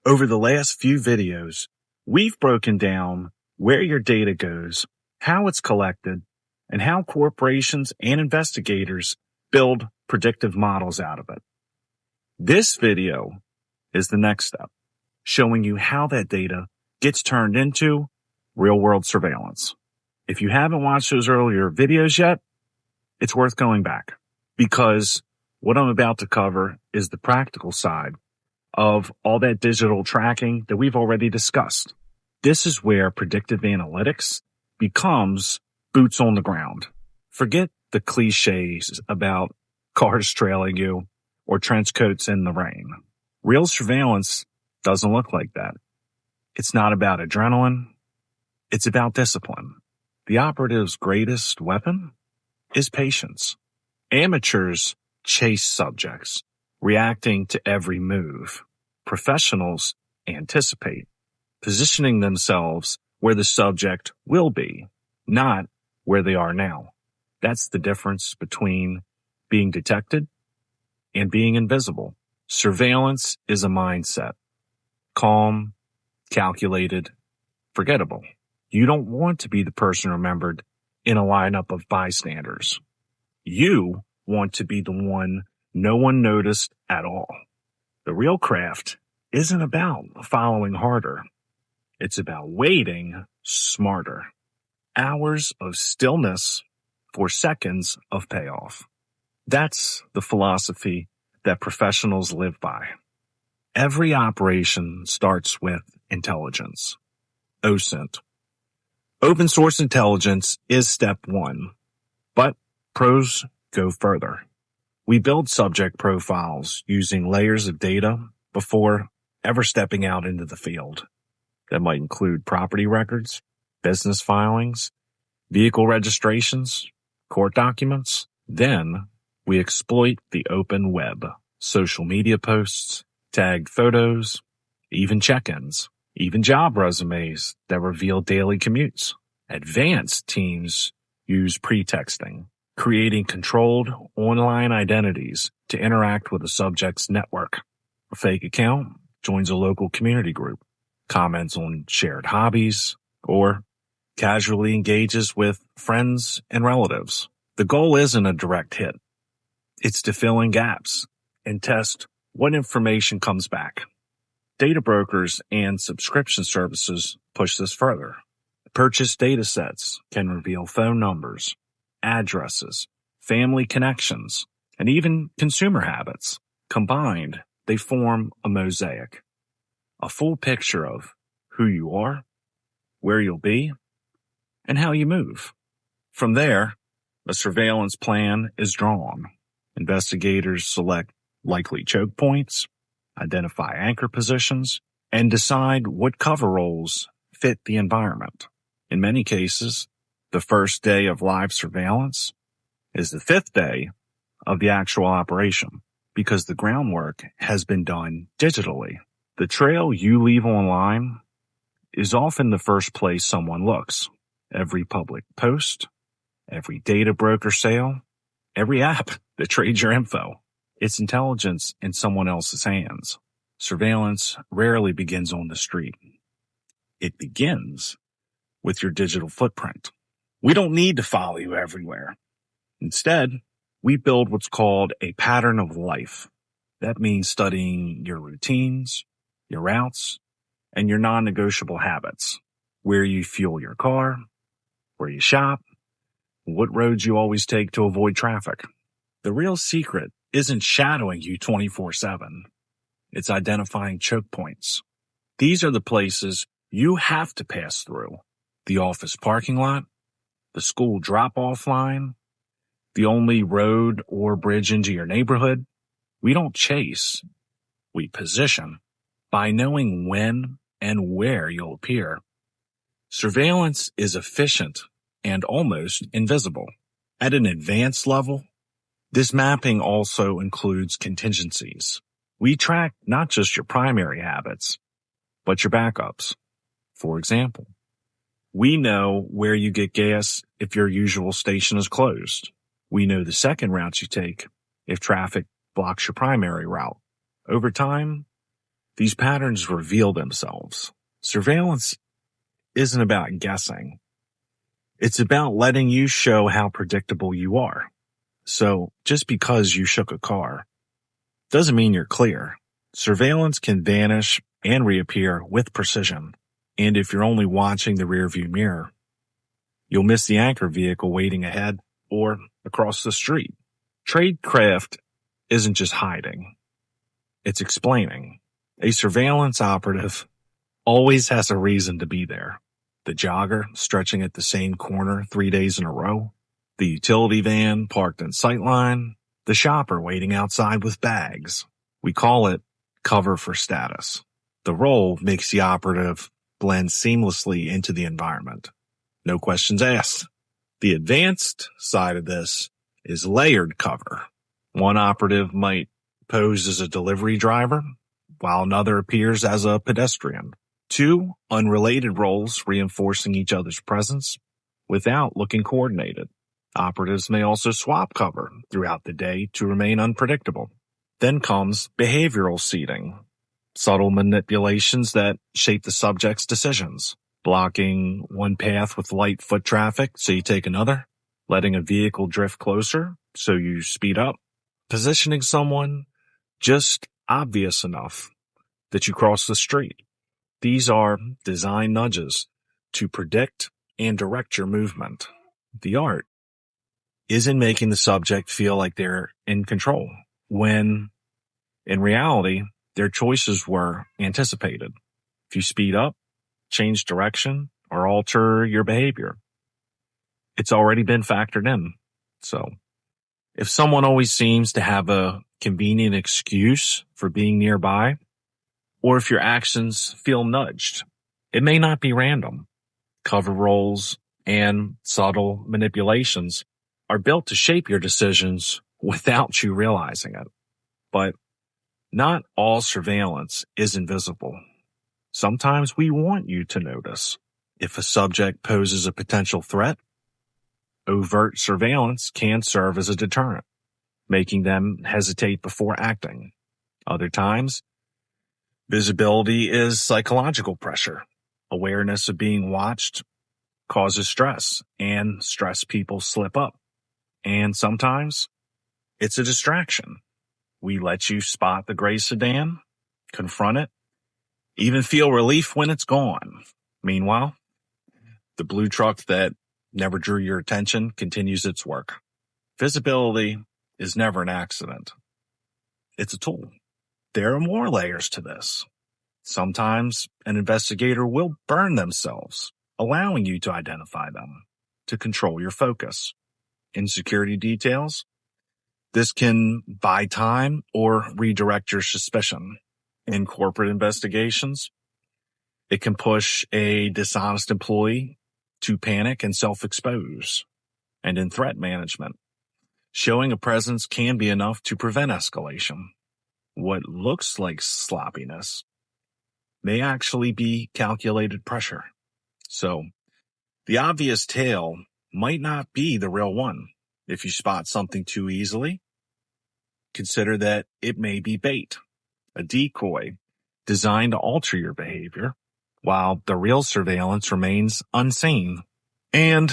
Over the last few videos, we've broken down where your data goes, how it's collected, and how corporations and investigators build predictive models out of it. This video is the next step, showing you how that data gets turned into real-world surveillance. If you haven't watched those earlier videos yet, it's worth going back, because what I'm about to cover is the practical side of all that digital tracking that we've already discussed. This is where predictive analytics becomes boots on the ground. Forget the cliches about cars trailing you or trench coats in the rain. Real surveillance doesn't look like that. It's not about adrenaline. It's about discipline. The operative's greatest weapon is patience. Amateurs chase subjects, reacting to every move. Professionals anticipate, positioning themselves where the subject will be, not where they are now. That's the difference between being detected and being invisible. Surveillance is a mindset. Calm, calculated, forgettable. You don't want to be the person remembered in a lineup of bystanders. You want to be the one no one noticed at all. The real craft isn't about following harder. It's about waiting smarter. Hours of stillness for seconds of payoff. That's the philosophy that professionals live by. Every operation starts with intelligence. OSINT. Open source intelligence is step one, but pros go further. We build subject profiles using layers of data before ever stepping out into the field. That might include property records, business filings, vehicle registrations, court documents. Then we exploit the open web, social media posts, tagged photos, even check-ins, even job resumes that reveal daily commutes. Advanced teams use pretexting, creating controlled online identities to interact with a subject's network. A fake account joins a local community group, comments on shared hobbies, or casually engages with friends and relatives. The goal isn't a direct hit. It's to fill in gaps and test what information comes back. Data brokers and subscription services push this further. Purchase data sets can reveal phone numbers, addresses, family connections, and even consumer habits. Combined, they form a mosaic, a full picture of who you are, where you'll be, and how you move. From there, a surveillance plan is drawn. Investigators select likely choke points, identify anchor positions, and decide what cover roles fit the environment. In many cases, the first day of live surveillance is the fifth day of the actual operation, because the groundwork has been done digitally. The trail you leave online is often the first place someone looks. Every public post, every data broker sale, every app that trades your info. It's intelligence in someone else's hands. Surveillance rarely begins on the street. It begins with your digital footprint. We don't need to follow you everywhere. Instead, we build what's called a pattern of life. That means studying your routines, your routes, and your non-negotiable habits. Where you fuel your car, where you shop, what roads you always take to avoid traffic. The real secret isn't shadowing you 24/7. It's identifying choke points. These are the places you have to pass through. The office parking lot, the school drop-off line, the only road or bridge into your neighborhood. We don't chase, we position. By knowing when and where you'll appear, surveillance is efficient and almost invisible. At an advanced level, this mapping also includes contingencies. We track not just your primary habits, but your backups. For example, we know where you get gas if your usual station is closed. We know the second route you take if traffic blocks your primary route. Over time, these patterns reveal themselves. Surveillance isn't about guessing. It's about letting you show how predictable you are. So just because you shook a car doesn't mean you're clear. Surveillance can vanish and reappear with precision. And if you're only watching the rearview mirror, you'll miss the anchor vehicle waiting ahead or across the street. Tradecraft isn't just hiding. It's explaining. A surveillance operative always has a reason to be there. The jogger stretching at the same corner 3 days in a row, the utility van parked in sightline, the shopper waiting outside with bags. We call it cover for status. The role makes the operative blend seamlessly into the environment. No questions asked. The advanced side of this is layered cover. One operative might pose as a delivery driver, while another appears as a pedestrian. Two unrelated roles reinforcing each other's presence without looking coordinated. Operatives may also swap cover throughout the day to remain unpredictable. Then comes behavioral seeding, subtle manipulations that shape the subject's decisions. Blocking one path with light foot traffic so you take another, letting a vehicle drift closer so you speed up, positioning someone just obvious enough that you cross the street. These are design nudges to predict and direct your movement. The art is in making the subject feel like they're in control, when in reality, their choices were anticipated. If you speed up, change direction, or alter your behavior, it's already been factored in. So if someone always seems to have a convenient excuse for being nearby, or if your actions feel nudged, it may not be random. Cover roles and subtle manipulations are built to shape your decisions without you realizing it. But not all surveillance is invisible. Sometimes we want you to notice. If a subject poses a potential threat, overt surveillance can serve as a deterrent, making them hesitate before acting. Other times, visibility is psychological pressure. Awareness of being watched causes stress, and stressed people slip up. And sometimes it's a distraction. We let you spot the gray sedan, confront it, even feel relief when it's gone. Meanwhile, the blue truck that never drew your attention continues its work. Visibility is never an accident. It's a tool. There are more layers to this. Sometimes an investigator will burn themselves, allowing you to identify them, to control your focus. In security details, this can buy time or redirect your suspicion. In corporate investigations, it can push a dishonest employee to panic and self-expose. And in threat management, showing a presence can be enough to prevent escalation. What looks like sloppiness may actually be calculated pressure. So, the obvious tale might not be the real one. If you spot something too easily, consider that it may be bait, a decoy designed to alter your behavior, while the real surveillance remains unseen. And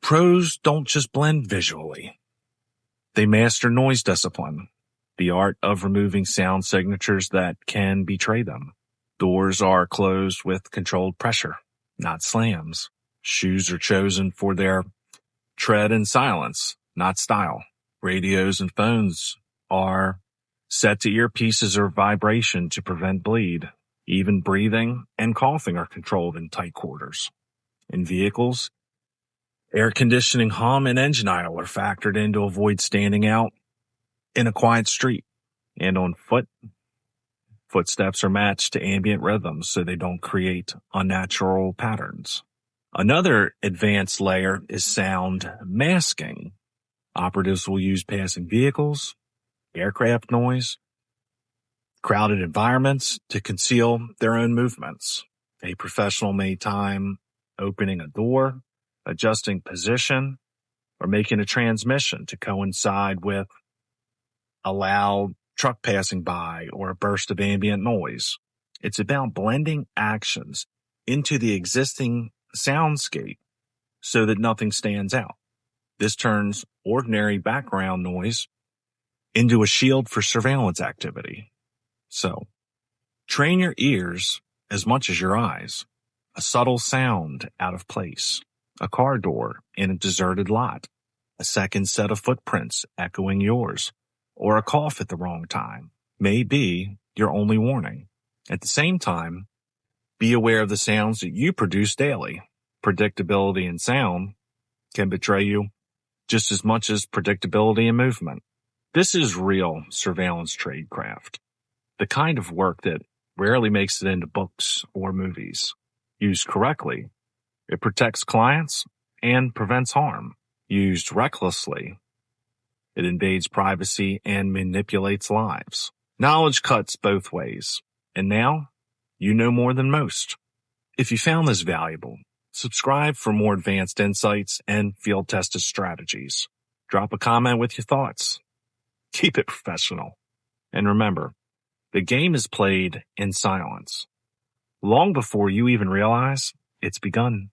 pros don't just blend visually. They master noise discipline, the art of removing sound signatures that can betray them. Doors are closed with controlled pressure, not slams. Shoes are chosen for their tread and silence, not style. Radios and phones are set to earpieces or vibration to prevent bleed. Even breathing and coughing are controlled in tight quarters. In vehicles, air conditioning hum and engine idle are factored in to avoid standing out in a quiet street. And on foot, footsteps are matched to ambient rhythms so they don't create unnatural patterns. Another advanced layer is sound masking. Operatives will use passing vehicles, aircraft noise, crowded environments to conceal their own movements. A professional may time opening a door, adjusting position, or making a transmission to coincide with a loud truck passing by or a burst of ambient noise. It's about blending actions into the existing soundscape so that nothing stands out. This turns ordinary background noise into a shield for surveillance activity. So, train your ears as much as your eyes. A subtle sound out of place, a car door in a deserted lot, a second set of footprints echoing yours, or a cough at the wrong time may be your only warning. At the same time, be aware of the sounds that you produce daily. Predictability in sound can betray you just as much as predictability in movement. This is real surveillance tradecraft, the kind of work that rarely makes it into books or movies. Used correctly, it protects clients and prevents harm. Used recklessly, it invades privacy and manipulates lives. Knowledge cuts both ways, and now you know more than most. If you found this valuable, subscribe for more advanced insights and field-tested strategies. Drop a comment with your thoughts. Keep it professional. And remember, the game is played in silence, long before you even realize it's begun.